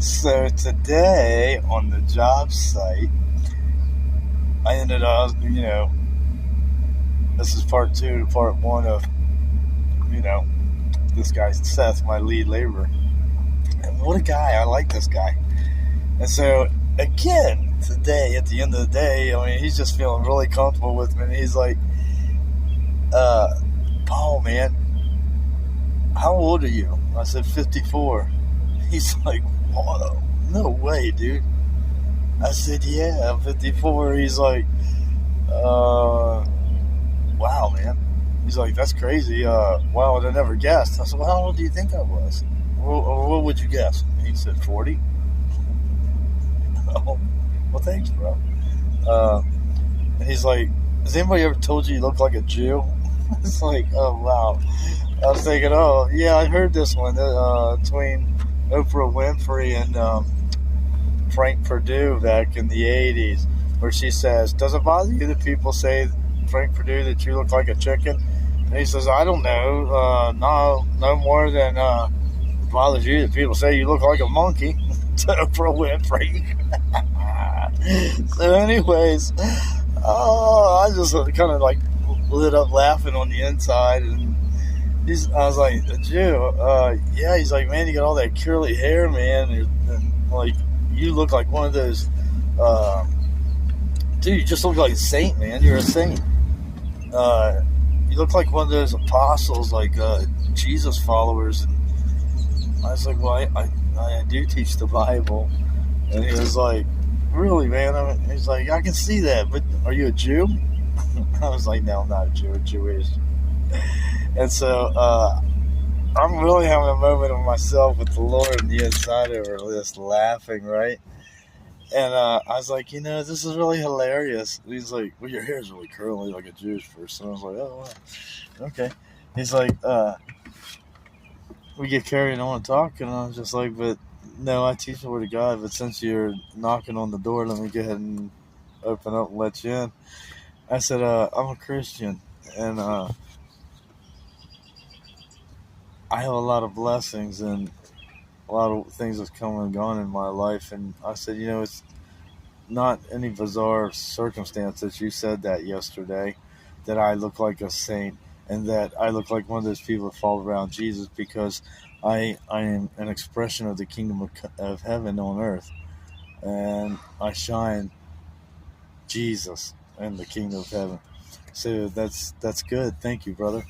So today on the job site, I ended up, this is part two to part one of, you know, this guy Seth, my lead laborer. And what a guy. I like this guy. And so, again, today, at the end of the day, I mean, he's just feeling really comfortable with me. And he's like, uh, Paul, man, how old are you? I said, 54. He's like, whoa, no way, dude. I said, yeah, I'm 54. He's like, wow, man. He's like, that's crazy. Wow, I never guessed. I said, well, how old do you think I was? What would you guess? And he said, 40. Oh, well, thanks, bro. Uh, and he's like, has anybody ever told you look like a Jew? It's like, oh, wow. I was thinking, oh, yeah, I heard this one between Oprah Winfrey and Frank Perdue back in the 80s, where she says, does it bother you that people say, Frank Perdue, that you look like a chicken? And he says, I don't know. No more than it bothers you that people say you look like a monkey. To Oprah Winfrey. So anyways, I just kind of like lit up laughing on the inside, and I was like, a Jew, yeah. He's like, man, you got all that curly hair, man, and like you look like one of those, dude. You just look like a saint, man. You're a saint. You look like one of those apostles, like Jesus followers. And I was like, well, I do teach the Bible. And he was like, really, man? He's like, I can see that, but are you a Jew? I was like, no, I'm not a Jew. I'm Jewish. And so I'm really having a moment of myself with the Lord on the inside over this, laughing, right? And I was like, this is really hilarious. And he's like, well, your hair is really curly like a Jewish person. I was like, oh, wow. Okay. He's like, we get carried on and talk, and I was just like, but no, I teach the Word of God, but since you're knocking on the door, let me go ahead and open up and let you in. I said, I'm a Christian, and I have a lot of blessings and a lot of things that's come and gone in my life. And I said, it's not any bizarre circumstance that you said that yesterday, that I look like a saint and that I look like one of those people that fall around Jesus, because I am an expression of the kingdom of heaven on earth, and I shine Jesus in the kingdom of heaven. So that's good. Thank you, brother.